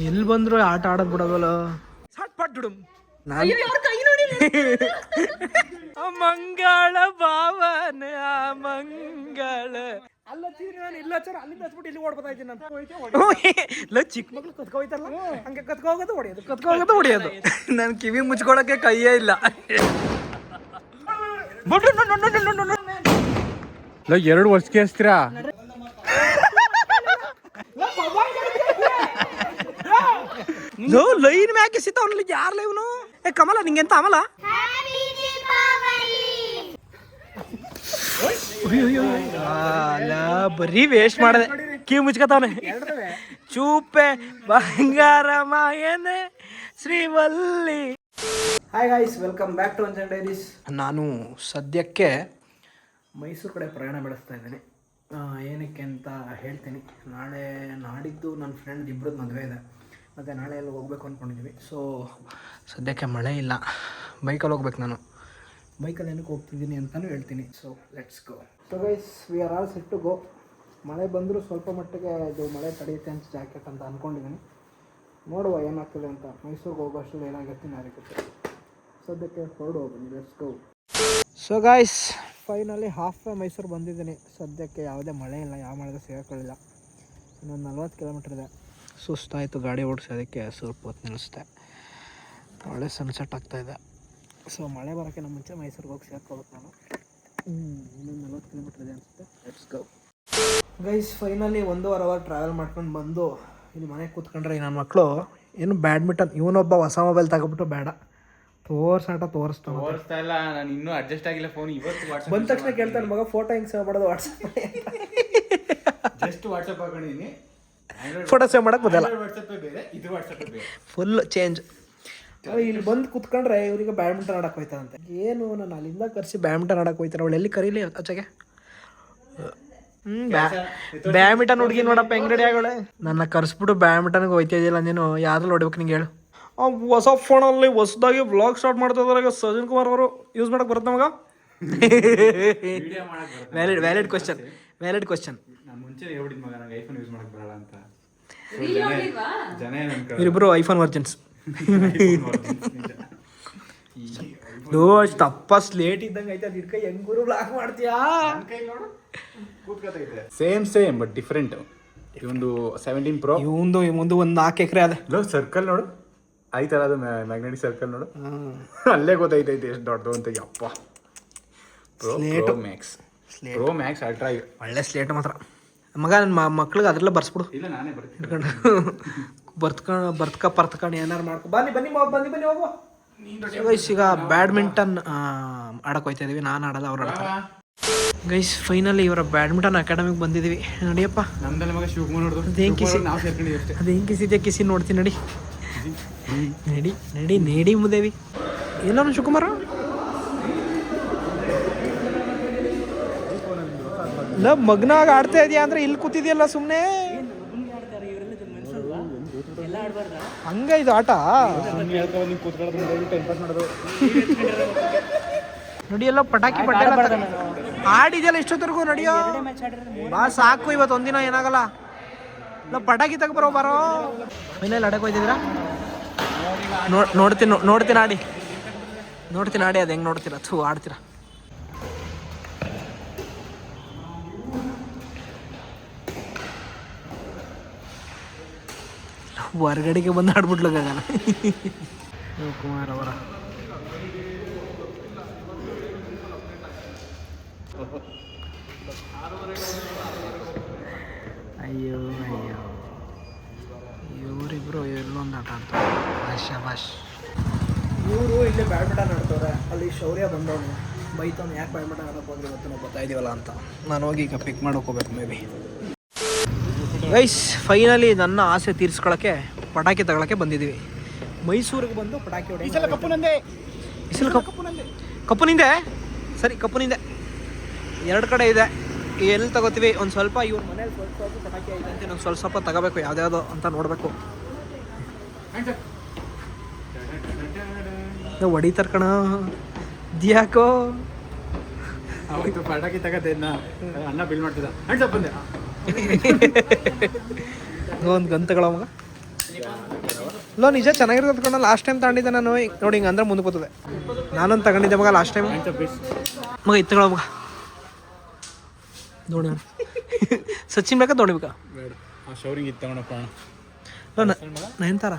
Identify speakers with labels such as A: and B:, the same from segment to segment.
A: ಎಲ್ಲಿ ಬಂದ್ರು ಆಟ ಆಡೋದು ಬಿಡೋದಲ್ಲ. ಮಂಗಳ ಭಾವನ ಮಂಗಳ ಅಲ್ಲ ಇಲ್ಲ ಸರ್ ಅಲ್ಲಿಂದ ಹಚ್ಬಿಟ್ಟು ಇಲ್ಲಿ ಓಡ್ಬೋದಾ ಇದ್ದೀನಿ ನಾನು. ಚಿಕ್ಕ ಮಕ್ಳು ಕತ್ಕೋಯ್ತಾರಲ್ಲ ಹಂಗೆ ಕತ್ಕೋಗೋದು ಹೊಡಿಯೋದು ನಾನು ಕಿವಿ ಮುಚ್ಕೊಳಕ್ಕೆ ಕೈಯೇ ಇಲ್ಲ.
B: ಎರಡು ವರ್ಷಕ್ಕೆ ಹಚ್ತೀರಾ?
A: ಲೈನ್ ಮ್ಯಾಕೆ ಸಿಗ್ತಾವನಲ್ಲಿ ಯಾರ್ಲ ಇವನು? ಏ ಕಮಲ ನಿಂಗೆಂತ ಅಮಲ ಬರೀ ವೇಸ್ಟ್ ಮಾಡದೆ ಕಿವಿ ಮುಚ್ಕತಾವನೆ. ಚೂಪೆ ಬಂಗಾರ ಮಾಯನೆ Srivalli. Hi guys, welcome back to Anjan diaries. ನಾನು ಸದ್ಯಕ್ಕೆ ಮೈಸೂರು ಕಡೆ ಪ್ರಯಾಣ ಬೆಳೆಸ್ತಾ ಇದ್ದೀನಿ. ಏನಕ್ಕೆ ಅಂತ ಹೇಳ್ತೀನಿ. ನಾಡಿದ್ದು ನನ್ನ ಫ್ರೆಂಡ್ ಇಬ್ಬರದ್ದು ಮದುವೆ ಇದೆ, ಮತ್ತು ನಾಳೆ ಎಲ್ಲ ಹೋಗ್ಬೇಕು ಅಂದ್ಕೊಂಡಿದ್ದೀವಿ. ಸೊ ಸದ್ಯಕ್ಕೆ ಮಳೆ ಇಲ್ಲ, ಬೈಕಲ್ಲಿ ಹೋಗ್ಬೇಕು. ನಾನು ಬೈಕಲ್ಲಿ ಏನಕ್ಕೆ ಹೋಗ್ತಿದ್ದೀನಿ ಅಂತಲೂ ಹೇಳ್ತೀನಿ. So let's go. So guys, we are all set to go. ಮಳೆ ಬಂದರೂ ಸ್ವಲ್ಪ ಮಟ್ಟಿಗೆ ಇದು ಮಳೆ ತಡೆಯುತ್ತೆ ಅಂತ ಜಾಕೆಟ್ ಅಂತ ಅಂದ್ಕೊಂಡಿದ್ದೀನಿ. ನೋಡುವ ಏನಾಗ್ತದೆ ಅಂತ. ಮೈಸೂರಿಗೆ ಹೋಗೋಷ್ಟರಲ್ಲಿ ಏನಾಗುತ್ತೆ ಅದಕ್ಕೆ ಸದ್ಯಕ್ಕೆ ಹೊರಡು ಹೋಗ್ತೀನಿ. Let's go. So guys, finally half way Mysuru ಬಂದಿದ್ದೀನಿ. ಸದ್ಯಕ್ಕೆ ಯಾವುದೇ ಮಳೆ ಇಲ್ಲ, ಯಾವ ಮಳೆಗೂ ಸಿಗೋಕ್ಕಿಲ್ಲ. ಇನ್ನೊಂದು 40 ಕಿಲೋಮೀಟ್ರ್ ಇದೆ. ಸುಸ್ತಾಯಿತು ಗಾಡಿ ಓಡಿಸಿ, ಅದಕ್ಕೆ ಸ್ವಲ್ಪ ಹೊತ್ತು ನಿಲ್ಲಿಸ್ದೆ. ಒಳ್ಳೆ ಸನ್ಸೆಟ್ ಆಗ್ತಾಯಿದೆ. ಸೊ ಮಳೆ ಬರೋಕ್ಕೆ ನಮ್ಮ ಮುಂಚೆ ಮೈಸೂರಿಗೆ ಹೋಗಿ ಸೇರ್ಕೋಬೇಕು ನಾನು. ಇನ್ನೊಂದು 40 ಕಿಲೋಮೀಟ್ರ್ ಇದೆ ಅನಿಸುತ್ತೆ. Let's go. Guys, finally 1.5 hour travel ಮಾಡ್ಕೊಂಡು ಬಂದು ಇಲ್ಲಿ ಮನೆಗೆ ಕೂತ್ಕೊಂಡ್ರೆ ನನ್ನ ಮಕ್ಕಳು ಏನು ಬ್ಯಾಡ್ಮಿಂಟನ್, ಇವನೊಬ್ಬ ಹೊಸ ಮೊಬೈಲ್ ತಗೊಬಿಟ್ಟು ಬೇಡ ತೋರಿಸ್ತಾ ಇಲ್ಲ. ನಾನು ಇನ್ನೂ ಅಡ್ಜಸ್ಟ್ ಆಗಿಲ್ಲ ಫೋನ್. ಇವತ್ತು ಬಂದ ತಕ್ಷಣ ಕೇಳ್ತಾನೆ, ಮಗ ಫೋಟೋ ಹೆಂಗೆ ಸೇವ್ ಮಾಡೋದು ವಾಟ್ಸಪ್?
B: ಜಸ್ಟ್ ವಾಟ್ಸಪ್ ಹಾಕೊಂಡಿದ್ದೀನಿ,
A: ಫೋಟೋ ಸೇವ್ ಮಾಡೋಕೆ ಬದಲ್ಲ,
B: ವಾಟ್ಸಪ್ಪೇ ಬೇರೆ, ಇದು ವಾಟ್ಸಪ್ಪೇ ಬೇರೆ,
A: ಫುಲ್ ಚೇಂಜ್. ಇಲ್ಲಿ ಬಂದು ಕುತ್ಕೊಂಡ್ರೆ ಇವ್ರಿಗೆ ಬ್ಯಾಡ್ಮಿಂಟನ್ ಆಡಕ್ಕೆ ಹೋಯ್ತಾರಂತೆ. ಏನು ನಾನು ಅಲ್ಲಿಂದ ಕರೆಸಿ ಬ್ಯಾಡ್ಮಿಂಟನ್ ಆಡಕ್ಕೆ ಹೋಯ್ತಾರೆ. ಅವಳು ಎಲ್ಲಿ ಕರೀಲಿ ಆಚೆಗೆ? ಬ್ಯಾಡ್ಮಿಂಟನ್ ಹುಡುಗಿ ನೋಡಪ್ಪ ಹೆಂಗ್ ರೆಡಿ ಆಗೋಳೆ. ನನ್ನ ಕರ್ಸ್ಬಿಟ್ಟು ಬ್ಯಾಡ್ಮಿಂಟನ್ಗೆ ಹೋಯ್ತಾ ಇದೆಯಲ್ಲ ನೀನು. ಯಾವ್ದ್ರಲ್ಲಿ ಹೊಡಿಬೇಕು ನಿಂಗೆ ಹೇಳು? ಹೊಸ ಫೋನಲ್ಲಿ ಹೊಸದಾಗಿ ವ್ಲಾಗ್ ಸ್ಟಾರ್ಟ್ ಮಾಡ್ತಾ ಇದ್ದಾರೆ ಸಜನ್ ಕುಮಾರ್ ಅವರು. ಯೂಸ್ ಮಾಡಕ್ಕೆ ಬರುತ್ತೆ ನಮಗ? Valid question.
B: ನಾನು ಮುಂಚೆ ಹೇಳ್ಬಿಟ್ಟಿದ್ದೆ ಮಗ, ನಂಗೆ ಐಫೋನ್ ಯೂಸ್ ಮಾಡಕ್ಕೆ ಬರಲ್ಲ ಅಂತ. ಜನ
A: ಇವರಿಬ್ಬರು ಐಫೋನ್ ವರ್ಜನ್ಸ್. ತಪ್ಪ ಸ್ಲೇಟ್ ಇದ್ದಂಗೆ ಐತೆ. ಅದು ಇಡ್ಕೈ ಹೆಂಗೂರು ಬ್ಲಾಕ್ ಮಾಡ್ತೀಯಾ?
B: Same but different. ಇವಂದು 17 Pro,
A: ಇವಂದು ಒಂದು 4 ಎಕರೆ ಅದ.
B: ಸರ್ಕಲ್ ನೋಡು, ಐತಲ್ಲ ಅದು ಮ್ಯಾಗ್ನೆಟಿಕ್ ಸರ್ಕಲ್ ನೋಡು, ಅಲ್ಲೇ ಗೊತ್ತೈತೈತೆ ಎಷ್ಟು ದೊಡ್ಡದು ಅಂತ. ಯಪ್ಪ, ಪ್ರೋ ಮ್ಯಾಕ್ಸ್ ಅಲ್ಟ್ರಾ
A: ಒಳ್ಳೆ ಸ್ಲೇಟ್ ಮಾತ್ರ ಮಗ. ನನ್ನ ಮಕ್ಳಿಗೆ ಅದೆಲ್ಲ ಬರ್ಸ್ಬಿಡು.
B: ಇಲ್ಲ, ನಾನೇ
A: ಬರ್ತ್ಕೊಂಡು ಏನಾರು ಮಾಡ್ಕೊ. ಬನ್ನಿ ಹೋಗುವ. ಗೈಸ್, ಈಗ ಬ್ಯಾಡ್ಮಿಂಟನ್ ಆಡಕ್ಕೆ ಹೋಗ್ತಾ ಇದೀವಿ. ನಾನು ಆಡಲ್ಲ, ಅವ್ರು ಆಡ್ತಾರೆ. ಗೈಸ್, ಫೈನಲಿ ಇವರ ಬ್ಯಾಡ್ಮಿಂಟನ್ ಅಕಾಡೆಮಿಗೆ ಬಂದಿದ್ದೀವಿ. ನಡಿಯಪ್ಪ. ಅದೇನು ಕಿಸಿ ನೋಡ್ತೀನಿ. ನಡಿ ಮುದೇವಿ. ಏನೋ ಶಿವಕುಮಾರ ಮಗ್ನಾಗ ಆಡ್ತಾ ಇದೆಯಾ ಅಂದ್ರೆ ಇಲ್ಲಿ ಕೂತಿದ್ಯಲ್ಲ ಸುಮ್ಮನೆ. ಹಂಗ ಇದು ಆಟ. ನಡಿಯಲ್ಲ, ಪಟಾಕಿ ಆಡಿದ್ಯಲ್ಲ ಇಷ್ಟೊತ್ತರೆಗೂ. ನಡಿಯೋ ಬಾ, ಸಾಕು ಇವತ್ತು ಒಂದಿನ, ಏನಾಗಲ್ಲ. ಪಟಾಕಿ ತಗೊಬರೋ ಬಾರೋ. ಮನೇಲಿ ಆಡಕ್ಕೆ ಹೋಯ್ತಿದ್ದೀರಾ? ನೋಡ್ತೀನಿ ಆಡಿ. ಅದು ಹೆಂಗೆ ನೋಡ್ತೀರಾ? ಆಡ್ತೀರಾ? ಹೊರಗಡೆಗೆ ಬಂದು ಆಡ್ಬಿಟ್ಲಾಗಲ್ಲ ಶಿವಕುಮಾರ್ ಅವರ. ಅಯ್ಯೋ ಇವರಿಬ್ರು ಎಲ್ಲೊಂದು ಆಟ ಆಡ್ತಾರೆ. ಶಾಬಾಷ್. ಇವರು ಇಲ್ಲೇ ಬ್ಯಾಡ್ಮಿಂಟನ್ ಆಡ್ತವ್ರೆ. ಅಲ್ಲಿ ಶೌರ್ಯ ಬಂದವನು ಬೈತವನು, ಯಾಕೆ ಬ್ಯಾಡ್ಮಿಂಟನ್ ಆಡೋಕೆ ಬಂದ್ರೆ ಇವತ್ತು ನಾವು ಬರ್ತಾ ಇದೀವಲ್ಲ ಅಂತ. ನಾನು ಹೋಗಿ ಈಗ ಪಿಕ್ ಮಾಡೋಕೆ ಹೋಗ್ಬೇಕು ಮೇ ಬಿ. ಗೈಸ್, ಫೈನಲಿ ನನ್ನ ಆಸೆ ತೀರಿಸ್ಕೊಳ್ಳೋಕ್ಕೆ ಪಟಾಕಿ ತಗೊಳಕ್ಕೆ ಬಂದಿದ್ದೀವಿ. ಮೈಸೂರಿಗೆ ಬಂದು ಪಟಾಕಿ ಹೊಡೆ. ಕಪ್ಪುನಿಂದೆ ಸರಿ, ಕಪ್ಪುನಿಂದೆ 2 ಕಡೆ ಇದೆ. ಎಲ್ಲಿ ತಗೋತೀವಿ? ಒಂದು ಸ್ವಲ್ಪ ಇವ್ರ ಮನೇಲಿ ಸ್ವಲ್ಪ ಪಟಾಕಿ ಐತೆ ಅಂತ ನಾನು ಸ್ವಲ್ಪ ತಗೋಬೇಕು. ಯಾವ್ದ್ಯಾವುದೋ ಅಂತ ನೋಡಬೇಕು. ಹೊಡಿತಾರ ಕಣ ದಿಯಾಕೋ.
B: ಅವತ್ತು ಪಟಾಕಿ ತಗತ್ತೆ ಅಣ್ಣ ಬಿಲ್ ಮಾಡ್ತಿದ್ದ.
A: ಒಂದು ಗನ್ ತಗೊಳ ಮಗ. ಲೋ ನಿಜ ಚೆನ್ನಾಗಿರೋದು ಅಂದ್ಕೊಂಡು ಲಾಸ್ಟ್ ಟೈಮ್ ತಗೊಂಡಿದ್ದೆ ನಾನು ನೋಡಿ ಹಿಂಗೆ ಅಂದ್ರೆ ಮುಂದೆ ಕೂತದೆ ನಾನೊಂದು ತಗೊಂಡಿದ್ದೆ ಮಗ ಲಾಸ್ಟ್ ಟೈಮ್ ಮಗ ಇತ್ತಗಳ ಮಗ ಧೋನಿ ಸಚಿನ್ ಬೇಕಾ ಧೋನಿ ಬೇಕಾ
B: ಶೌರಿಂಗ್ ಇತ್ತು ತಗೊಂಡಪ್ಪ
A: ನಯನ್ತಾರ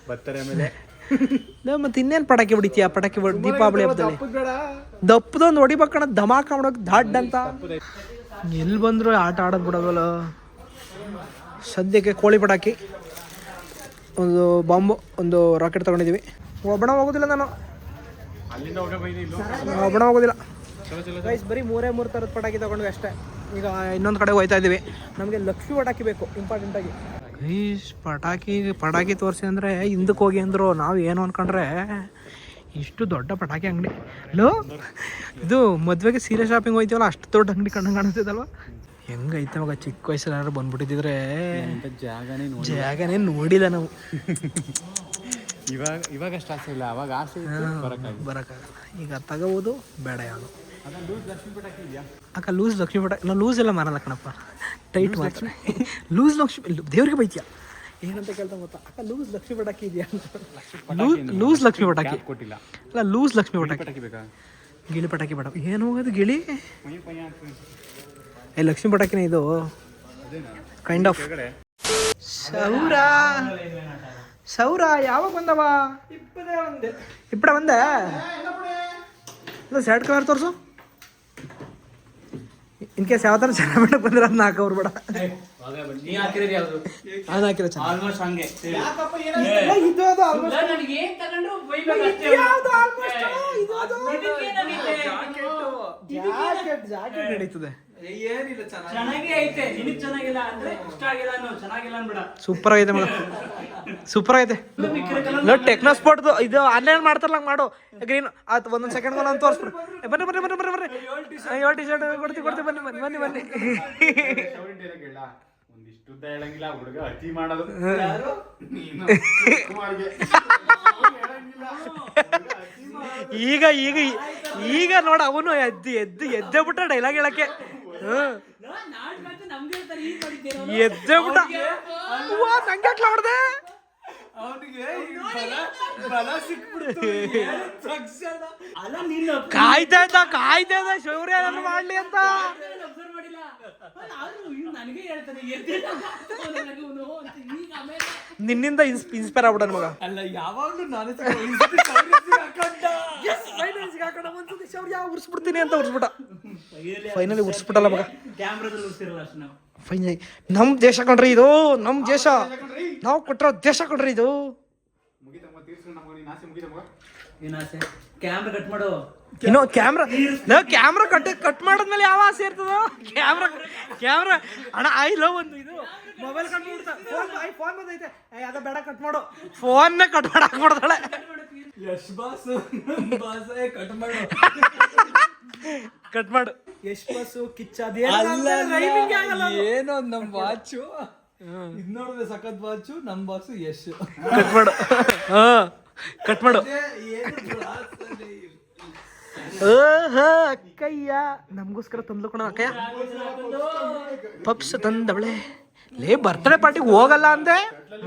B: ಬರ್ತಾರೆ ಆಮೇಲೆ
A: ಮತ್ತೆ ಇನ್ನೇನು ಪಟಾಕಿ ಹೊಡಿತೀಯ ಪಟಾಕಿ ದೀಪಾವಳಿ ಹಬ್ಬದಲ್ಲಿ ದಪ್ಪದೊಂದು ಹೊಡಿಬೇಕಣ ಧಮಾಕ ಮಾಡೋಕೆ ದಾಡ್ ಅಂತ ಎಲ್ಲಿ ಬಂದ್ರು ಆಟ ಆಡೋದು ಬಿಡೋದಲ್ಲ ಸದ್ಯಕ್ಕೆ ಕೋಳಿ ಪಟಾಕಿ ಒಂದು ಬಾಂಬು ಒಂದು ರಾಕೆಟ್ ತಗೊಂಡಿದ್ದೀವಿ ಒಬ್ಬಣ ಹೋಗೋದಿಲ್ಲ ನಾನು
B: ಅಲ್ಲಿಂದ
A: ಒಬ್ಬಣ ಹೋಗೋದಿಲ್ಲ ಗೈಸ್ ಬರೀ 3 ಥರದ ಪಟಾಕಿ ತಗೊಂಡ್ವಿ ಅಷ್ಟೇ ಈಗ ಇನ್ನೊಂದು ಕಡೆ ಹೋಗ್ತಾ ಇದ್ದೀವಿ ನಮಗೆ ಲಕ್ಷ್ಮಿ ಪಟಾಕಿ ಬೇಕು ಇಂಪಾರ್ಟೆಂಟಾಗಿ ಗೈಸ್ ಪಟಾಕಿ ತೋರಿಸಿ ಅಂದರೆ ಹಿಂದಕ್ಕೆ ಹೋಗಿ ಅಂದರು ನಾವು ಏನು ಅಂದ್ಕೊಂಡ್ರೆ ಇಷ್ಟು ದೊಡ್ಡ ಪಟಾಕಿ ಅಂಗಡಿ ಲೋ ಇದು ಮದುವೆಗೆ ಸೀರೆ ಶಾಪಿಂಗ್ ಹೋಯ್ತೀವಲ್ಲ ಅಷ್ಟು ದೊಡ್ಡ ಅಂಗಡಿ ಕಾಣಿಸ್ತಿದ್ದಲ್ವ ಹೆಂಗೈತೆ ಮಗ ಚಿಕ್ಕ ವಯಸ್ಸಲ್ಲಿ ಯಾರು ಬಂದ್ಬಿಟ್ಟಿದ್ರೆ ಜಾಗನೇ ನೋಡಿಲ್ಲ ನಾವು
B: ಇವಾಗ ಅಷ್ಟು ಆಸೆ ಇಲ್ಲ ಅವಾಗ ಆಸೆ
A: ಬರೋಕ್ಕಾಗಲ್ಲ ಈಗ ತಗೋಬೋದು ಬೇಡ ಯಾವುದು ಅಕ್ಕ ಲೂಸ್ ಲಕ್ಷ್ಮಿ ಪಟಾಕಿ ನಾವು ಲೂಸ್ ಎಲ್ಲ ಮಾರಲ್ಲ ಕಣಪ್ಪ ಟೈಟ್ ಮಾತ್ರ ಲೂಸ್ ಲಕ್ಷ್ಮಿ ದೇವ್ರಿಗೆ ಬೈತೀಯ ಏನಂತ ಕೇಳ್ತಾ ಗೊತ್ತಾ ಅಕ್ಕ ಲೂಸ್ ಲಕ್ಷ್ಮಿ ಪಟಾಕಿ ಇದೆಯಾ ಲೂಸ್ ಲಕ್ಷ್ಮಿ ಪಟಾಕಿ
B: ಕೊಟ್ಟಿಲ್ಲ
A: ಅಲ್ಲ ಲೂಸ್ ಲಕ್ಷ್ಮಿ ಪಟಾಕಿ
B: ಬೇಕಾ
A: ಗಿಳಿ ಪಟಾಕಿ ಬೇಡ ಏನು ಹೋಗೋದು ಗಿಳಿ ಲಕ್ಷ್ಮಿ ಪಟಾಕಿನೇ ಇದು ಕೈಂಡ್ ಆಫ್ ಸೌರ ಯಾವಾಗ ಬಂದವ ಇಪ್ಪಡೆ ಬಂದೆ ಇಲ್ಲ ಸ್ಯಾಡ್ ಕಲರ್ ತೋರಿಸು ಇನ್ ಕೇಸ್ ಯಾವ ಥರ ಚೆನ್ನಾಗಿ ಬಿಡಕ್ಕೆ ಬಂದ್ರೆ ಅದನ್ನ ಹಾಕೋರು ಬೇಡ ಅದು ಹಾಕಿರೋ ಜಾಕೆಟ್ ನಡೀತದೆ ಸೂಪರ್ ಆಗೈತೆ ಮೇಡಮ್ ಸೂಪರ್ ಆಗೈತೆ ಟೆಕ್ನೋ ಸ್ಪೋರ್ಟ್ ಇದು ಆನ್ಲೈನ್ ಮಾಡ್ತಾರಲ್ಲ ಹಂಗೆ ಮಾಡು ಗ್ರೀನ್ ಆಯ್ತು ಒಂದೊಂದು ಸೆಕೆಂಡ್ ಒಂದು ತೋರಿಸ್ಬಿಡು ಬರ್ರಿ ಬರ್ರಿ ಬರ್ರಿ ಬರ್ರಿ ಬರ್ರಿ 7 ಟಿ ಶರ್ಟ್ ಕೊಡ್ತೀವಿ ಬನ್ನಿ ಬನ್ನಿ ಬನ್ನಿ ಬನ್ನಿ
B: ಹೇಳಂಗಿಲ್ಲ ಹುಡುಗ ಅತಿ ಮಾಡೋದು
A: ಈಗ ಈಗ ಈಗ ನೋಡ ಅವನು ಎದ್ದೇ ಬಿಟ್ಟ ಡೈಲಾಗ್ ಹೇಳಕ್ಕೆ ಎದ್ದೇ ಬಿಟ್ಟ ನಂಗೆ ಹೊಡೆದೆ ಕಾಯ್ತಾ ಇದ್ದ ಶೌರ್ಯ ಏನಾದ್ರು ಮಾಡ್ಲಿ ಅಂತ ನಿನ್ನಿಂದ ಇನ್ಸ್ಪೈರ್ ಆಗ್ಬಿಡ ಮಗ
C: ಅಲ್ಲ ಯಾವಾಗ್ಲೂ ನಾನು
A: ಉರ್ಸ್ಬಿಡ್ತೀನಿ ಅಂತ ಉರ್ಸ್ಬಿಟ್ಟ ಫೈನಲಿ ಉರ್ಸ್ಬಿಟ್ಟಲ್ಲ ಮಗ ಫೈನಲಿ ನಮ್ ದೇಶ ಕಣ್ರಿ ಇದು ನಮ್ ದೇಶ ನಾವು ಕೊಟ್ಟಿರೋ ದೇಶ ಕಣ್ರಿ ಇದು
C: ಕ್ಯಾಮ್ರಾ ಕಟ್ ಮಾಡು
A: ಇನ್ನು ಕ್ಯಾಮ್ರಾ ಕಟ್ ಮಾಡಿದ್ಮೇಲೆ ಯಾವ ಆಸೆ ಇರ್ತದ ಕ್ಯಾಮ್ರಾ ಅಣ್ಣ ಲವ್ ಒಂದು ಇದು ಮೊಬೈಲ್ ಕಟ್ ಮಾಡ್ತಾ ಫೋನ್ ಬಂದೈತೆ ಅದ ಬೇಡ ಕಟ್ ಮಾಡು ಫೋನ್ ಕಟ್ ಮಾಡಿ ಹಾಕ್ಬಿಡ್ತಾಳೆ
C: ಯಶ್ ಬಾಸ್
A: ಕಟ್ ಮಾಡು ಯಶ್ ಬಾಸು ಕಿಚ್ಚ
C: ಏನೋ ನಮ್ ವಾಚು ಇದ್ ನೋಡಿದ್ರೆ ಸಖತ್ ವಾಚು ನಮ್ ಬಾಸು ಯಶ್
A: ಕಟ್ ಮಾಡು ಕಟ್ ಮಾಡು ಅಕ್ಕಯ್ಯ ನಮಗೋಸ್ಕರ ತಂದ್ಲು ಕಣ ಅಕ್ಕಯ್ಯ ಪಪ್ಸ್ ತಂದವಳೆ ಲೇ ಬರ್ತ್ಡೇ ಪಾರ್ಟಿಗೆ ಹೋಗಲ್ಲ ಅಂದೆ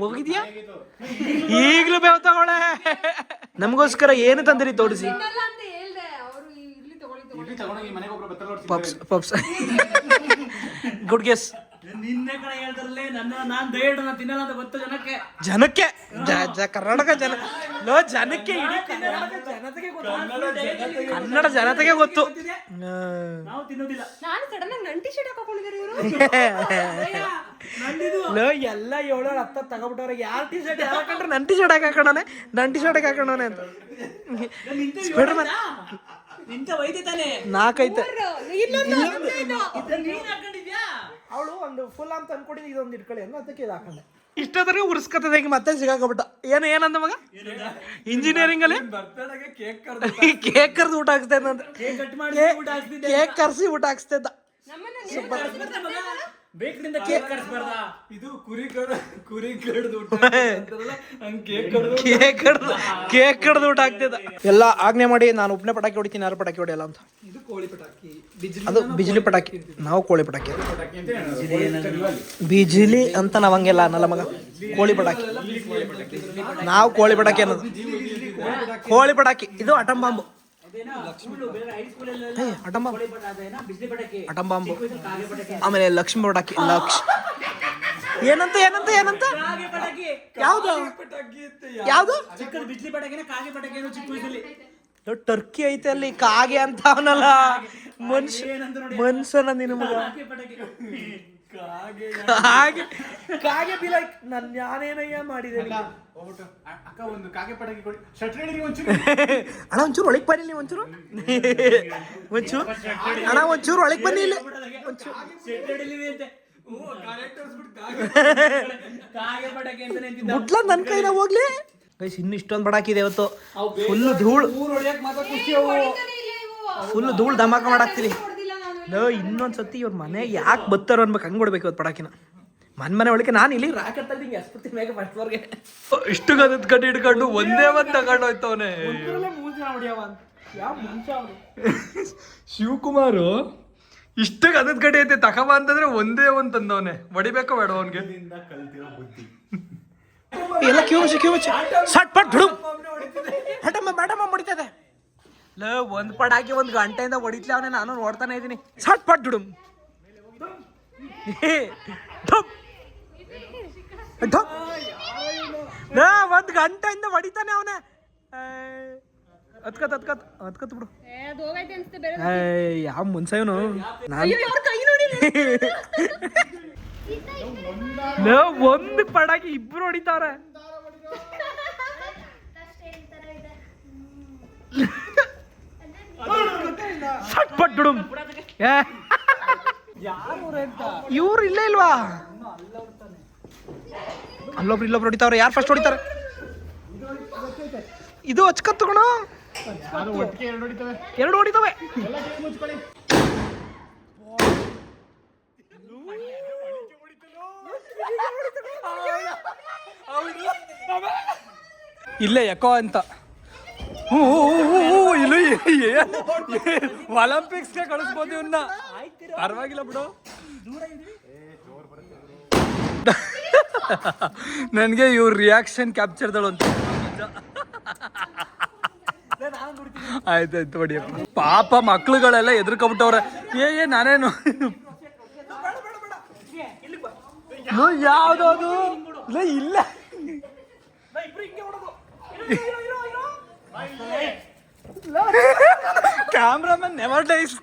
A: ಹೋಗಿದ್ಯಾ ಈಗ್ಲೂ ಬೇವ್ ತಗೊಳೆ ನಮಗೋಸ್ಕರ ಏನು ತಂದಿರಿ ತೋರಿಸಿ ಪಪ್ಸ್ ಪಪ್ಸ್ ಗುಡ್ ಗೆಸ್
C: ನಿನ್ನೆ ಕಡೆ ಹೇಳ್ತಾರಲ್ಲೇ ನಾನ್ ದಯವಿಟ್ಟು ನಾನು ತಿನ್ನಲ್ಲ ಅಂತ ಗೊತ್ತು
A: ಜನಕ್ಕೆ ಕರ್ನಾಟಕ ಜನಕ್ಕೆ ಇಡೀ ಕನ್ನಡ ಜನತೆಗೆ ಗೊತ್ತು
C: ನಾವು ತಿನ್ನೋದಿಲ್ಲ
D: ನಾನು ಸಡನ್ ಆಗಿ ನಂಟಿ ಶರ್ಟ್ ಹಾಕೊಂಡಿದ್ದಾರೆ
A: ಇವರು ಎಲ್ಲ 7-10 ತಗೊಬಿಟ್ಟವ್ರೆ ಯಾರು ಟಿ ಶರ್ಟ್ ಹಾಕೊಂಡ್ರೆ ನನ್ ಟಿ ಶರ್ಟ್ ಹಾಕೊಂಡವನೆ ನನ್ ಟಿ ಶರ್ಟ್ ಹಾಕೊಂಡವನೆ ಅಂತ
C: ನಿಂತ ವೈದ್ಯ ತಾನೆ
A: 4 ಐತೆ
C: ಹಾಕೊಂಡಿದ್ಯಾ
A: ಅವಳು ಒಂದು ಫುಲ್ ಅಂತ ಅನ್ಕೊಂಡಿದ್ದು ಇದೊಂದು ಇಟ್ಕೊಳ್ಳಿ ಅನ್ನೋ ಅದಕ್ಕೆ ಇದು ಹಾಕೊಂಡೆ ಇಷ್ಟೊತ್ತರೆಗೆ ಉರ್ಸ್ಕತ್ತದೆ ಹಿಂಗೆ ಮತ್ತೆ ಸಿಗಾಕಬಿಟ್ಟ ಏನಂದ ಮಗ ಇಂಜಿನಿಯರಿಂಗ್ ಅಲ್ಲಿ
C: ಬರ್ತಡೆಗೆ
A: ಕೇಕ್ ಕರ್ದು ಊಟ ಹಾಕ್ಸ್ತಾ ಇದ್ದ
C: ಕಟ್ ಮಾಡಿ ಊಟ ಹಾಕ್ತಿದ್ದೆ
A: ಕೇಕ್ ಕರ್ಸಿ ಊಟ ಹಾಕ್ಸ್ತಾ ಇದ್ದ
C: ಇದು ಕುರಿ ಕಡ್ದು ಊಟ ಅಂತಾರಲ್ಲ, ಹಂಗ್
A: ಕೇಕ್ ಕಡ್ದು ಊಟ ಆಗ್ತದ. ಎಲ್ಲ ಆಜ್ಞೆ ಮಾಡಿ ನಾನು ಒಬ್ಬನೇ ಪಟಾಕಿ ಹೊಡಿತೀನಿ, ಯಾರು ಪಟಾಕಿ ಹೊಡಿಯಲ್ಲ ಅಂತ.
C: ಇದು ಕೋಳಿ ಪಟಾಕಿ,
A: ಅದು ಬಿಜಿಲಿ ಪಟಾಕಿ, ನಾವು ಕೋಳಿ ಪಟಾಕಿ. ಬಿಜಿಲಿ ಅಂತ ನಾವ್ ಹಂಗೆಲ್ಲ ಅನ್ನಲ್ಲ ಮಗ, ಕೋಳಿ ಪಟಾಕಿ. ನಾವು ಕೋಳಿ ಪಟಾಕಿ ಅನ್ನೋದು. ಕೋಳಿ ಪಟಾಕಿ ಇದು atom bomb. Atom bomb, atom bomb. ಆಮೇಲೆ ಲಕ್ಷ್ಮಿ ಪಟಾಕಿ. ಏನಂತ ಏನಂತ ಏನಂತ ಯಾವ್ದು ಯಾವ್ದು ಟರ್ಕಿ ಐತೆ ಅಲ್ಲಿ, ಕಾಗೆ ಅಂತ ಅವನಲ್ಲ, ಮನುಷ್ಯನ ನಿನ್ನ ಮಗ. ಕಾಗೆ ಬಿ ಲೈಕ್ ನಾನೇನಯ್ಯ ಮಾಡಿದೆ.
B: ಅಕ್ಕ ಒಂದು ಕಾಗೆ ಪಟಾಕಿ ಕೊಡಿ, ಶಟ್ರೇಡಿಗೆ ಒಂಚೂರು.
A: ಅಣ್ಣ ಒಂಚೂರು ಒಳಗೆ ಬನ್ನಿ, ಇಲ್ಲಿ ಒಂಚೂರು ಅಣ್ಣ ಒಂಚೂರು ಒಳಗೆ ಬನ್ನಿ ಇಲ್ಲಿ. ಬುಟ್ಲ ನನ್ ಕೈನ ಹೋಗ್ಲಿ ಗೈಸ್. ಇನ್ನು ಇಷ್ಟೊಂದು ಪಟಾಕಿ ಇದೆ ಇವತ್ತು. ಫುಲ್ ಧೂಳು, ಫುಲ್ ಧೂಳು ಧಮಾಕ ಮಾಡಾಕ್ತೀರಿ. ಇನ್ನೊಂದ್ಸತಿ ಇವ್ರ ಮನೆ ಯಾಕೆ ಬತ್ತಾರೋ ಅನ್ಬೇಕು, ಹಂಗೆ ಹೊಡ್ಬೇಕು ಇವತ್ತು ಪಟಾಕಿನ. ಮನೆ ಒಳಗೆ ನಾನು ಇಲ್ಲಿ ರಾಕೆಟ್ ತಂದಿಗೆ ಎಸ್ಪತ್ತಿ ಮ್ಯಾಗ ಫಸ್ಟ್ ಫ್ಲೋರ್ಗೆ
C: ಇಷ್ಟು ಗದದ ಕಟ್ಟಿ ಹಿಡ್ಕೊಂಡು ಒಂದೇ ಒಂದ್ ತಗೊಂಡು ಹೋಯ್ತವನೆ. ಶಿವಕುಮಾರು ಇಷ್ಟು ಗದದ ಕಡೆ ಐತೆ ತಕಬ ಅಂತಂದ್ರೆ ಒಂದೇ ಒಂದ್ ತಂದವನೆ. ಹೊಡಿಬೇಕೋ ಬೇಡ ಅವನ್ಗೆ?
A: ಎಲ್ಲ ಕ್ಯೂ ಸಟ್ ಪಟ್ ಬಿಡು, ಹಟಮ್ಮ ಮೇಡಮ್ಮ ಹೊಡಿತದೆ. ಒಂದ್ ಪಟಾಕಿ ಒಂದ್ ಗಂಟೆಯಿಂದ ಹೊಡಿತ್ಲೆ ಅವನೇ, ನಾನು ನೋಡ್ತಾನೆ ಇದ್ದೀನಿ. ಸಟ್ ಪಟ್ ಬಿಡು, ಒಂದ್ ಗಂಟೆಯಿಂದ ಹೊಡಿತಾನೆ ಅವನೇ. ಅತ್ಕತ್ ಬಿಡು. ಯಾವ ಮುನ್ಸ ಇವನು. ಒಂದು ಪಟಾಕಿ ಇಬ್ರು ಹೊಡಿತಾವ್ರೆ. ಸಟ್ಪಟ್ ಬಿಡು. ಇವ್ರು ಇಲ್ಲೇ ಇಲ್ವಾ? ಇಲ್ಲೊಬ್ರು ಹೊಡಿತಾವ್ರೆ. ಯಾರು ಫಸ್ಟ್ ಹೊಡಿತಾರೆ? ಇದು ಹಚ್ಕತ್ ತಗೋಣ. ಎರಡು ಹೊಡಿತವೆ.
C: ಇಲ್ಲೇ ಯಾಕೋ ಅಂತ. ಇಲ್ಲ ಒಲಿಂಪಿಕ್ಸ್ಗೆ ಕಳಿಸ್ಬೋದು ಇವನ್ನ, ಪರವಾಗಿಲ್ಲ ಬಿಡು. ನನಗೆ ಇವ್ರ ರಿಯಾಕ್ಷನ್ ಕ್ಯಾಪ್ಚರ್ದಳು ಅಂತ. ಆಯ್ತಾಯ್ತು ಹೊಡಿಯಪ್ಪ. ಪಾಪ ಮಕ್ಳುಗಳೆಲ್ಲ ಎದ್ರಕೊಬಿಟ್ಟವ್ರೆ. ನಾನೇನು ಯಾವ್ದದು ಇಲ್ಲ. Cameraman never dies.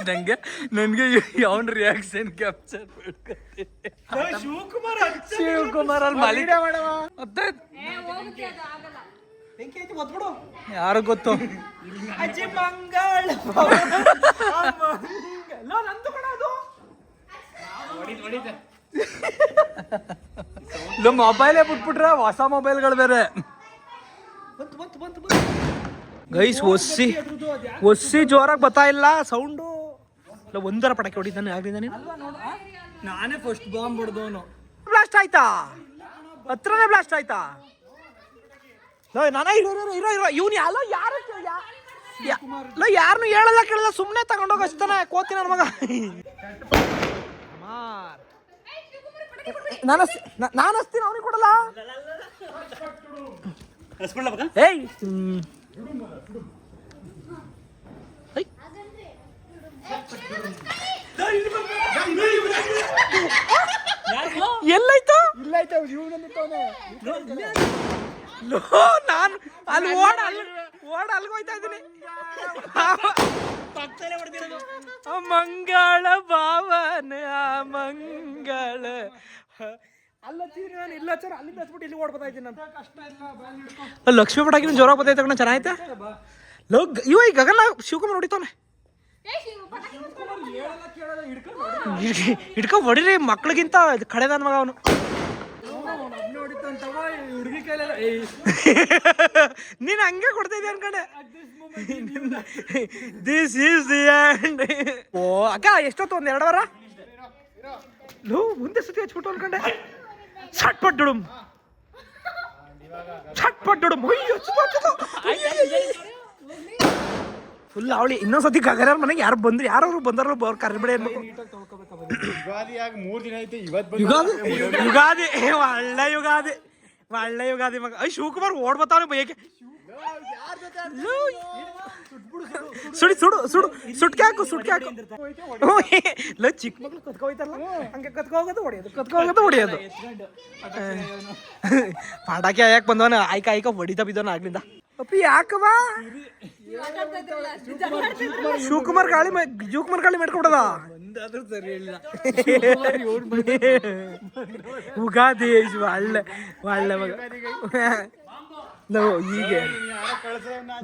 C: ನನ್ಗೆ ಅವನ್ ರಿಯಾಕ್ಷನ್ ಕ್ಯಾಪ್ಚರ್ ಶಿವಕುಮಾರ್ ಅಲ್ಲಿ ಮಾಲೀಕ ಯಾರು ಗೊತ್ತು. ಮೊಬೈಲೇ ಬಿಟ್ಬಿಟ್ರೆ ಹೊಸ ಮೊಬೈಲ್ಗಳು ಬೇರೆ.
A: ಗೈಸ್ ಒಸ್ಸಿ ಜೋರಾಗಿ ಬರ್ತಾ ಇಲ್ಲ ಸೌಂಡು. ಒಂದರ ಪಟಾಕಿ ಹೊಡಿತಾನೆ ಆಗ್ಲಿಂದ.
C: ನಾನೇ ಫಸ್ಟ್ ಬಾಂಬ್ ಹೊಡೆದವನು.
A: ಬ್ಲಾಸ್ಟ್ ಆಯ್ತಾ? ಹತ್ರನೇ ಬ್ಲಾಸ್ಟ್ ಆಯ್ತಾ? ನಾನ ಇವ್ನು ಅಲ್ಲ ಯಾರು ಯಾರನ್ನು ಹೇಳಲ್ಲ ಕೇಳಲ್ಲ, ಸುಮ್ಮನೆ ತಗೊಂಡೋಗ ಅಷ್ಟೇ. ಕೋತಿ ನನ್ನ ಮಗ. ನಾನು ಹಸ್ತೀನಿ, ಅವನಿಗೆ ಕೊಡಲ್ಲ. ಏಯ್ ಎಲ್ಲಾಯ್ತು? ನಾನು ಅಲ್ಲಿ ಓಡ ಅಲ್ಗೋಯ್ತಾ ಇದ್ದೀನಿ. ಮಂಗಳ ಭಾವನ ಮಂಗಳ ಅಲ್ಲತ್ತೀನಿ ನಾನು. ಇಲ್ಲ ಸರ್, ಅಲ್ಲಿಂದ ಹಚ್ಬಿಟ್ಟು ಇಲ್ಲಿ ಓಡ್ಬೋದಾ ಇದ್ದೀನಿ ನಾನು. ಲಕ್ಷ್ಮೀ ಪಟಾಕಿ ಜೋರ ಬತ್ತೈತೆ ಕಣ, ಚೆನ್ನಾಗೈತೆ. ಇವ ಈ ಗಗನ ಶಿವಕುಮಾರ್ ಹೊಡಿತಾನೆ. ಹಿಡ್ಕೊ ಹೊಡಿರಿ, ಮಕ್ಳಿಗಿಂತ ಕಡೆ ನನ್ನ ಮಗ ಅವನು.
C: ಹುಡುಗಿ ಕೈಲೆಲ್ಲ
A: ನೀನ್ ಹಂಗೆ ಕೊಡ್ತಾ ಇದೀಯ ಅನ್ಕಂಡೆ. This is the end. ಓ ಅಕ್ಕ ಎಷ್ಟೊತ್ತು ಒಂದ್ 2 ವಾರ ಲೋ ಮುಂದೆ ಸುತ್ತಿ ಹಚ್ಬಿಟ್ಟು ಅನ್ಕಂಡೆ. ಸಟ್ಪಟ್ ಡುಡುಮ್ ಸಟ್ಪಟ್ ಡುಡುಮ್. ಫುಲ್ ಅವಳಿ ಇನ್ನೊಂದ್ಸತಿ ಗಗರ ಮನೆಗೆ ಯಾರು ಬಂದ್ರು ಯಾರು ಬಂದಾರ ಅವ್ರು ಕರಿಬೇಡಿ ಅನ್ಬೇಕು. ಯುಗಾದಿ ಒಳ್ಳೆ ಯುಗಾದಿ ಒಳ್ಳೆ ಯುಗಾದಿ ಮಗ. ಶಿವಕುಮಾರ್ ಓಡ್ಬತ್ತಾವ ಬೈಯಕ್ಕೆ. ಸುಡಿ ಸುಡು ಸುಡು ಸುಟ್ಕೆ ಹಾಕು ಸುಟ್ಕೆ ಹಾಕು. ಇಲ್ಲ ಚಿಕ್ಕ ಮಕ್ಳು ಕತ್ಕೋಯ್ತಾರಲ್ಲ ಹಂಗೆ ಕತ್ಕೋಗೋದು ಹೊಡಿಯೋದು. ಪಾಡಾಕಿ ಯಾಕೆ ಬಂದವನ ಆಯ್ಕ ಹೊಡಿತಾ ಬಿದ್ದವನ ಆಗ್ಲಿಂದ. ಅಪ್ಪಿ ಯಾಕವಾ ಶಿವಕುಮಾರ್ ಗಾಳಿ ಮಾಡ್ಕೊಬಿಡದ. ಉಗಾದಿ ಒಳ್ಳೆ ಒಳ್ಳೆ ಮಗ. ನಾವು ಹೀಗೆ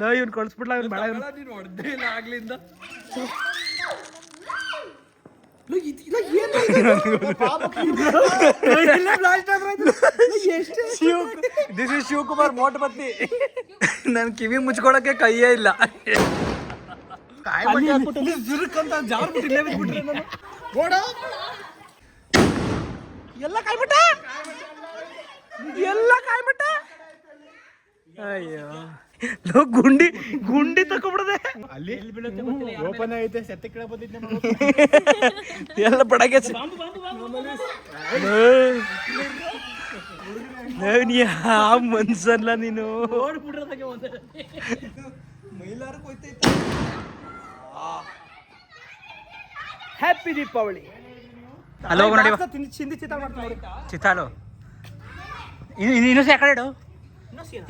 A: ನಾವು ಇವ್ನು ಕಳ್ಸ್ಬಿಡ್ಲ ಇವ್ನು ಬೇಡ
C: ಹೊಡೆದೇ ಇಲ್ಲ ಆಗ್ಲಿಂದ.
A: ದಿಸ್ ಇಸ್ ಶಿವಕುಮಾರ್ ಮೋಟ್ ಬತ್ತಿ. ನನ್ ಕಿವಿ ಮುಚ್ಕೊಳಕ್ಕೆ ಕೈಯೇ ಇಲ್ಲ. ಎಲ್ಲ ಕಾಯ್ಬಿಟ್ಟ ಅಯ್ಯೋ ಲೋ ಗುಂಡಿ ತಕೊಂಡ್ಬಿಡದೆ.
B: ಅಲ್ಲಿ ಓಪನ್ ಐತೆ ಸೆತ್ತ ಕೆಳ ಬಂದಿದ್ದೆ
A: ಎಲ್ಲ ಪಡಕೆ ಯಾವ ಮನ್ಸಲ್ಲ ನೀನು. ಹ್ಯಾಪಿ ದೀಪಾವಳಿ. ಹಲೋ ನೋಡಿ ಚಿಂದಿ ಚಿತ್ತಾಲು ಇನ್ನೂ ಆ ಕಡೆ ಇಡು.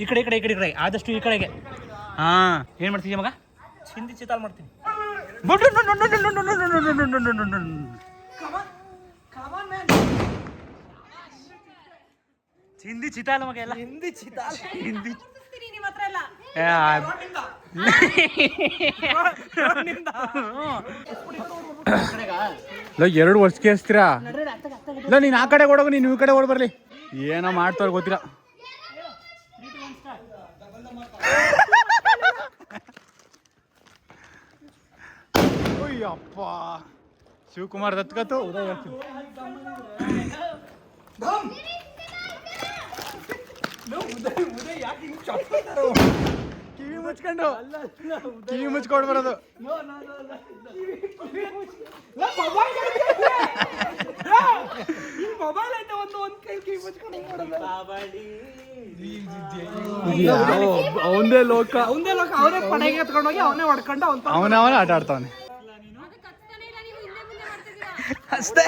A: ಈ ಕಡೆ ಆದಷ್ಟು ಈ ಕಡೆಗೆ. ಹಾ ಏನ್ ಮಾಡ್ತೀನಿ ಮಗ? ಚಿಂದಿ ಚಿತ್ತಾಲ್ ಮಾಡ್ತೀನಿ. ಚಿಂದಿ ಚಿತ್ತಾಲ ಮಗ ಎಲ್ಲ ಹಿಂದಿ ಚಿತ್ತಾಲ್ ಹಿಂದಿ.
B: ಎರಡು ವರ್ಷಕ್ಕೆ ಹಚ್ತೀರಾ? ಇಲ್ಲ ನೀನ್ ಆ ಕಡೆ ಓಡೋಗು, ನೀನ್ ಈ ಕಡೆ ಓಡ್ ಬರ್ಲಿ. ಏನೋ ಮಾಡ್ತಾರ ಗೊತ್ತಿಲ್ಲ. ಅಯ್ಯಪ್ಪ ಶಿವಕುಮಾರ್ ದತ್ಕತ್ತು ಉದಯ ಕಿವಿ ಮುಚ್ಕೊಂಡು ಬರೋದು.
A: ಅವಂದೇ ಲೋಕ ಅವನೇ ಪಡೆಗೆ ಎತ್ಕೊಂಡೋಗಿ ಅವನೇ ಹೊಡ್ಕೊಂಡು
B: ಅವನವನೇ ಆಟ ಆಡ್ತಾವನೆ
A: ಅಷ್ಟೇ.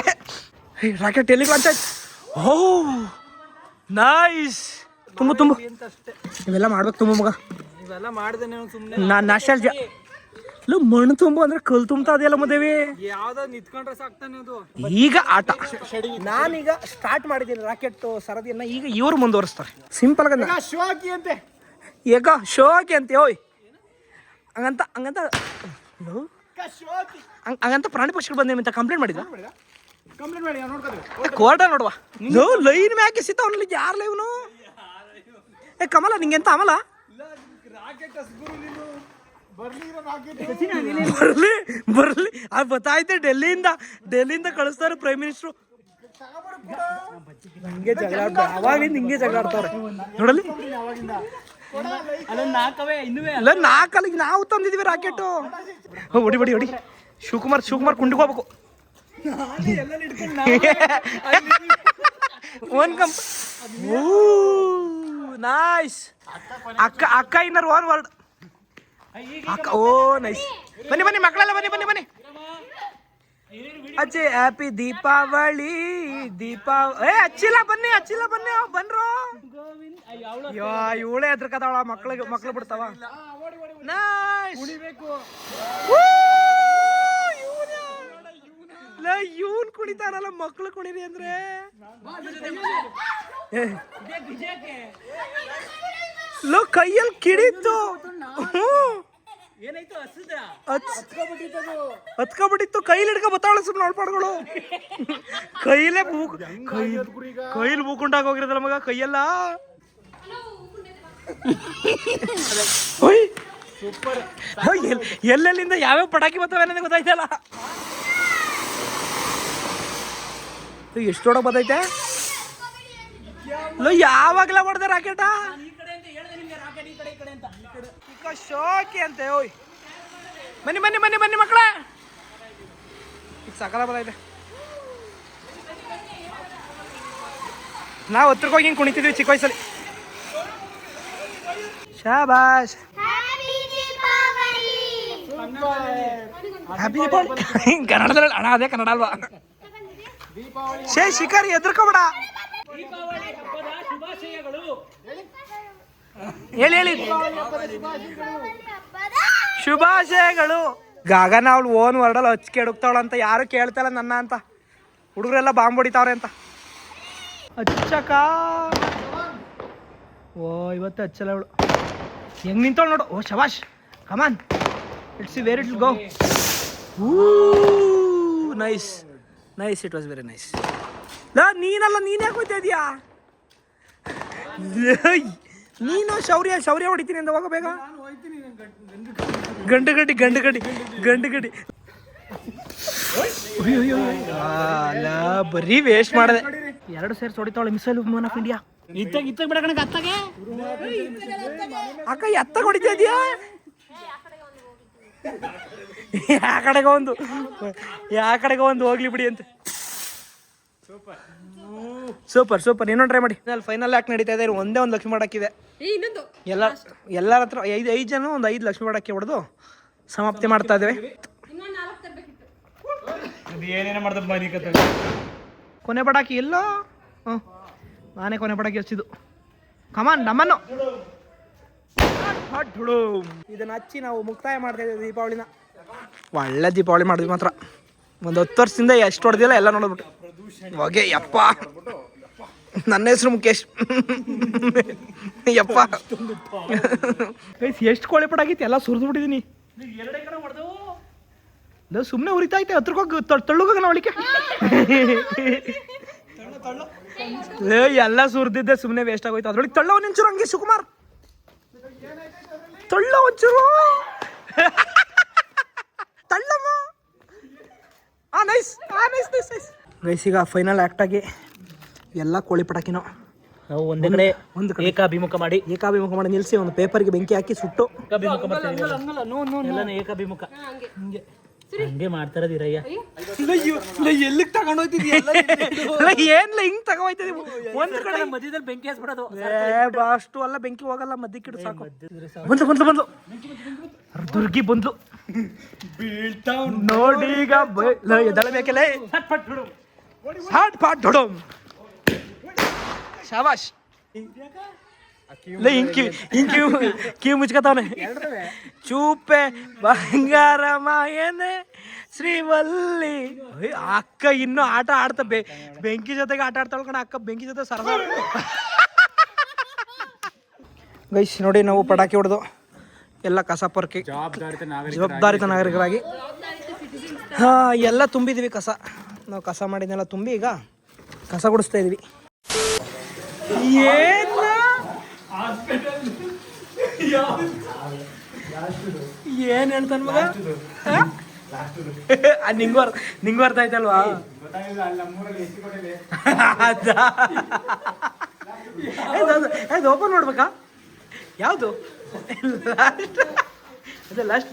A: ರಾಕೆಟ್ ಎಲ್ಲಿ ಕಾಣ್ತಾ? ಓ ನೈಸ್. ತುಂಬು ಇವೆಲ್ಲ ಮಾಡ್ಬೇಕು ತುಂಬ ಮಗ.
C: ಇವೆಲ್ಲ ಮಾಡ್ದೇನೆ ಸುಮ್ಮನೆ.
A: ನಾನು ನಾಸ್ಟಾಲ್ಜಿಯಾ. ಇಲ್ಲ ಮಣ್ಣು ತುಂಬು ಅಂದ್ರೆ ಕಲ್ ತುಂಬ್ತಾ ಅದೆಯಲ್ಲ ಮದೇವಿ.
C: ಯಾವ್ದೋ ನಿಂತ್ಕೊಂಡ್ರೆ ಸಾಕ್ತಾನೆ ಅದು.
A: ಈಗ ಆಟ ನಾನೀಗ ಸ್ಟಾರ್ಟ್ ಮಾಡಿದ್ದೀನಿ ರಾಕೆಟ್ ಸರದಿಯನ್ನ. ಈಗ ಇವರು ಮುಂದುವರಿಸ್ತಾರೆ. ಸಿಂಪಲ್ ಆಗ
B: ಶೋ ಹಾಕಿ ಅಂತೆ.
A: ಈಗ ಶೋ ಹಾಕಿ ಅಂತೆ. ಓಯ್ ಹಂಗಂತ ಪ್ರಾಣಿ ಪಕ್ಷಿಗಳು ಬಂದೇವೆ ಅಂತ ಕಂಪ್ಲೇಂಟ್ ಮಾಡಿದ. ಕೋರ್ಟ ನೋಡುವ ಲೈನ್ ಮ್ಯಾಕೆ ಸಿತ್ತ ಅವನಲ್ಲಿ ಯಾರ್ಲ ಇವನು. ಏ ಕಮಲ ನಿಂಗೆ ಎಂತ ಅಮಲ ಬರ್ಲಿ ಅದು ಗೊತ್ತಾಯ್ತು. ಡೆಲ್ಲಿಯಿಂದ ಕಳಿಸ್ತಾರೆ ಪ್ರೈಮ್ ಮಿನಿಸ್ಟ್ರು. ಹಿಂಗೆ ಜಗಳ ಅವಾಗ್ಲಿಂದ ಹಿಂಗೆ ಜಗಳ ಆಡ್ತಾವ್ರೆ ನೋಡಲ್ಲಿ. ಅಲ್ಲ ನಾಲ್ಕಲ್ಲಿಗೆ ನಾವು ತಂದಿದ್ವಿ ರಾಕೆಟ್. ಹೊಡಿ ಶಿವಕುಮಾರ್ ಕುಂಡಿಗೆ ಹೋಗ್ಬೇಕು. ನೈಸ್. ಅಕ್ಕ ಇನ್ನರ್ ಒನ್ ವರ್ಡ್ ಅಕ್ಕ. ಓ ನೈಸ್. ಬನ್ನಿ ಮಕ್ಕಳೆಲ್ಲ ಬನ್ನಿ. ಅಜ್ಜಿ ಹ್ಯಾಪಿ ದೀಪಾವಳಿ. ಹಚ್ಚಿಲ್ಲ ಬನ್ನಿ ಬನ್ರೋ. ಇವಳೇ ಎದ್ರಕತಾವಳ. ಮಕ್ಳು ಬಿಡ್ತಾವ. ಇವನ್ ಕುಣಿತಾರಲ್ಲ ಮಕ್ಳು ಕುಣಿರಿ ಅಂದ್ರೆ. ಲೋ ಕೈಯಲ್ಲಿ ಕಿಡಿತ್ತು. ಹತ್ಕೊಬಿಟ್ಟಿತ್ತು. ಕೈಲಿ ಹಿಡ್ಕೊ ಬತ್ತಾವಳ ಸುಮ್ಮನೆ ನೋಡ್ಪಾಡ್ಗಳು. ಕೈಲಿ ಬೂಕೊಂಡಾಗ ಹೋಗಿರೋದಲ್ಲ ಮಗ ಕೈಯೆಲ್ಲ. ಸೂಪರ್. ಎಲ್ಲೆಲ್ಲಿಂದ ಯಾವ್ಯಾವ ಪಟಾಕಿ ಬರ್ತವೆ ಅನ್ನೋದೇ ಗೊತ್ತಾಯ್ತಲ್ಲ. ಎಷ್ಟು ಹೊಡಕ್ ಬರ್ತೈತೆ ಯಾವಾಗ್ಲ ಹೊಡೆದ ರಾಕೆಟ ಶೋಕಿ ಅಂತೆ. ಓಯ್ ಬನ್ನಿ ಬನ್ನಿ ಬನ್ನಿ ಬನ್ನಿ ಮಕ್ಕಳ, ಸಕಲ ಬರ್ತೈತೆ. ನಾವು ಹತ್ರಕ್ಕೆ ಹೋಗಿ ಹಿಂಗೆ ಕುಣಿತಿದ್ವಿ ಚಿಕ್ಕ ವಯಸ್ಸಲ್ಲಿ. ಶಾಬಾಷ್, ಹ್ಯಾಪಿ ದೀಪಾವಳಿ. ಕನ್ನಡದಲ್ಲಿ ಅಣ್ಣ, ಅದೇ ಕನ್ನಡ ಅಲ್ವಾ? ಶಿಖರ್ ಎದ್ರಕೋಬೇಡ, ಹೇಳಿ ಹೇಳಿ. ಶುಭಾಶಯಗಳು. ಗಗನ ಅವಳು ಓನ್ ವರ್ಡಲ್ಲಿ ಹಚ್ಚಿಕೆ ಹುಡುಕ್ತಾವಳಂತ, ಯಾರು ಕೇಳ್ತಾಳ ನನ್ನ ಅಂತ. ಹುಡುಗರೆಲ್ಲ ಬಾಂಬ್ ಹೊಡಿತಾವ್ರೆ ಅಂತ. ಹಚ್ಚಕ ಓ ಇವತ್ತು ಹಚ್ಚಲ್ಲ ಅವಳು. ಹೆಂಗ್ ನಿಂತವಳು ನೋಡು. ಓ ಶಬಾಷ್, come on, it's where it go. Nice nice, it was very nice. ನೀನಲ್ಲ, ನೀನು ಯಾಕೆ ಹೋಗ್ತಾ ಇದೀಯಾ? ನೀನು ಶೌರ್ಯ ಶೌರ್ಯ ಹೊಡಿತೀನಿ ಅಂತ ಹೋಗ ಬೇಗ. ಗಂಡು ಗಡ್ಡಿ ಗಂಡು ಗಡ್ಡಿ ಗಂಡು ಗಡ್ಡಿ. ಅಲ್ಲ ಬರೀ ವೇಸ್ಟ್ ಮಾಡಿದೆ. 2 ಸೇರ್ಸಿ ಹೊಡಿತಾವಳೆ ಮಿಸೈಲ್ ವುಮನ್ ಆಫ್ ಇಂಡಿಯಾ. ಇತ್ತಾಗ ಬಿಡ ಕಣಕ್ಕೆ ಅತ್ತಾಗೆ. ಅಕ್ಕ ಎತ್ತಾಗ ಹೊಡಿತಾ ಇದೀಯಾ? ಯಾ ಕಡೆಗೆ ಒಂದು ಹೋಗ್ಲಿ ಬಿಡಿ ಅಂತ. ಸೂಪರ್ ಸೂಪರ್, ಇನ್ನೊಂದು ಟ್ರೈ ಮಾಡಿ. ಫೈನಲ್ ಆಕ್ಟ್ ನಡೀತಾ ಇದೆ. ಒಂದೇ ಒಂದು ಲಕ್ಷ್ಮಿ ಮಾಡಾಕಿದೆ. ಎಲ್ಲರ ಹತ್ರ 5 ಜನ ಒಂದು 5 ಲಕ್ಷ್ಮಿ ಮಾಡಾಕಿ ಹೊಡೆದು ಸಮಾಪ್ತಿ ಮಾಡ್ತಾ ಇದ್ದೇವೆ. ಕೊನೆ ಪಟಾಕಿ ಎಲ್ಲೋ. ನಾನೇ ಕೊನೆ ಪಟಾಕಿ ಹಚ್ಚಿದ್ದು. ಕಮಾನ್ ನಮ್ಮನ್ನು ಇದನ್ನ ಹಚ್ಚಿ ನಾವು ಮುಕ್ತಾಯ ಮಾಡ್ತಾ ಇದ್ದೀವಿ ದೀಪಾವಳಿನ. ಒಳ್ಳೆ ದೀಪಾವಳಿ ಮಾಡಿದ್ವಿ ಮಾತ್ರ. ಒಂದು 10 ವರ್ಷದಿಂದ ಎಷ್ಟು ಹೊಡೆದಿಲ್ಲ ಎಲ್ಲ ನೋಡ್ಬಿಟ್ಟು ಹೋಗೆ. ಯಪ್ಪ, ನನ್ನ ಹೆಸರು ಮುಖೇಶ್. ಯಪ್ಪ ಎಷ್ಟು ಕೋಳಿ ಪಟಾಕಿತ್ತು, ಎಲ್ಲ ಸುರಿದು ಬಿಟ್ಟಿದ್ದೀನಿ. ಸುಮ್ಮನೆ ಉರಿತಾ ಐತೆ. ಹತ್ರಕ್ಕೆ ತಳ್ಳುಗ ನೋಡ್ಲಿಕ್ಕೆ ಎಲ್ಲ ಸುರಿದಿದ್ದೆ ಸುಮ್ಮನೆ ವೇಸ್ಟ್ ಆಗೋಯ್ತು. ಅದ್ರೊಳಗೆ ತಳ್ಳ ಒಂಚೂರು ಹಂಗೆ ಶಿವಕುಮಾರ್, ತಳ್ಳ ಒಂಚೂರು ತಳ್ಳಮ್ಮ. Nice nice nice nice guys. ಈಗ ಫೈನಲ್ ಆ್ಯಕ್ಟ್ ಆಗಿ ಎಲ್ಲ ಕೋಳಿ ಪಟಾಕಿನೋ
E: ನಾವು ಒಂದೇ ಕಡೆ ಏಕಾಭಿಮುಖ ಮಾಡಿ
A: ನಿಲ್ಲಿಸಿ ಒಂದು ಪೇಪರ್ಗೆ ಬೆಂಕಿ ಹಾಕಿ ಸುಟ್ಟು
E: ಏಕಾಭಿಮುಖ ಹಂಗೆ ಮಾಡ್ತಾರದಿರಯ್ಯ.
A: ಎಲ್ಲಿಗೆ ತಗೊಂಡೋಗ್ತಿದ್ಯಾ? ಏನ್ಲ ಹಿಂಗ್ ತಗೋಯ್ತಿದೀವಿ. ಒಂದ್ ಕಡೆ
E: ಮಧ್ಯದಲ್ಲಿ ಬೆಂಕಿ ಹಚ್ಬಿಡೋದು.
A: ಅಷ್ಟು ಅಲ್ಲ, ಬೆಂಕಿ ಹೋಗಲ್ಲ, ಮಧ್ಯಕ್ಕಿಡು ಸಾಕು. ಬಂದ್ಲು ದುರ್ಗಿ ಬಂದ್ಲು. ನೋಡಿ ಈಗ ಎದಳಬೇಕಲ್ಲ. ಶಾಬಾಷ್. ಕಿವಿ ಮುಚ್ಕತಾವನೆ. ಚೂಪೆ ಬಂಗಾರ ಮಾಯನೆ ಶ್ರೀವಲ್ಲಿ. ಅಕ್ಕ ಇನ್ನೂ ಆಟ ಆಡ್ತಾ ಬೆಂಕಿ ಜೊತೆಗೆ ಆಟ ಆಡ್ತಾಳ ಕಣ. ಅಕ್ಕ ಬೆಂಕಿ ಜೊತೆ ಸರದಾರ. ಗೈಸ್ ನೋಡಿ, ನಾವು ಪಟಾಕಿ ಹೊಡೆದು ಎಲ್ಲ ಕಸ ಪೊರ್ಕಿ ಜವಾಬ್ದಾರಿತ ನಾಗರಿಕರಾಗಿ ಎಲ್ಲ ತುಂಬಿದ್ವಿ ಕಸ. ನಾವು ಕಸ ಮಾಡಿದ್ನೆಲ್ಲ ತುಂಬಿ ಈಗ ಕಸ ಗುಡಿಸ್ತಾ ಇದೀವಿ. ಏನ್ ಹೇಳ್ತಾನ ಮಗ? ನಿಂಗ್ ಬರ್ತಾ ಐತಲ್ವಾ? ಅದು ಓಪನ್ ಮಾಡ್ಬೇಕಾ? ಯಾವುದು ಲಾಸ್ಟ್?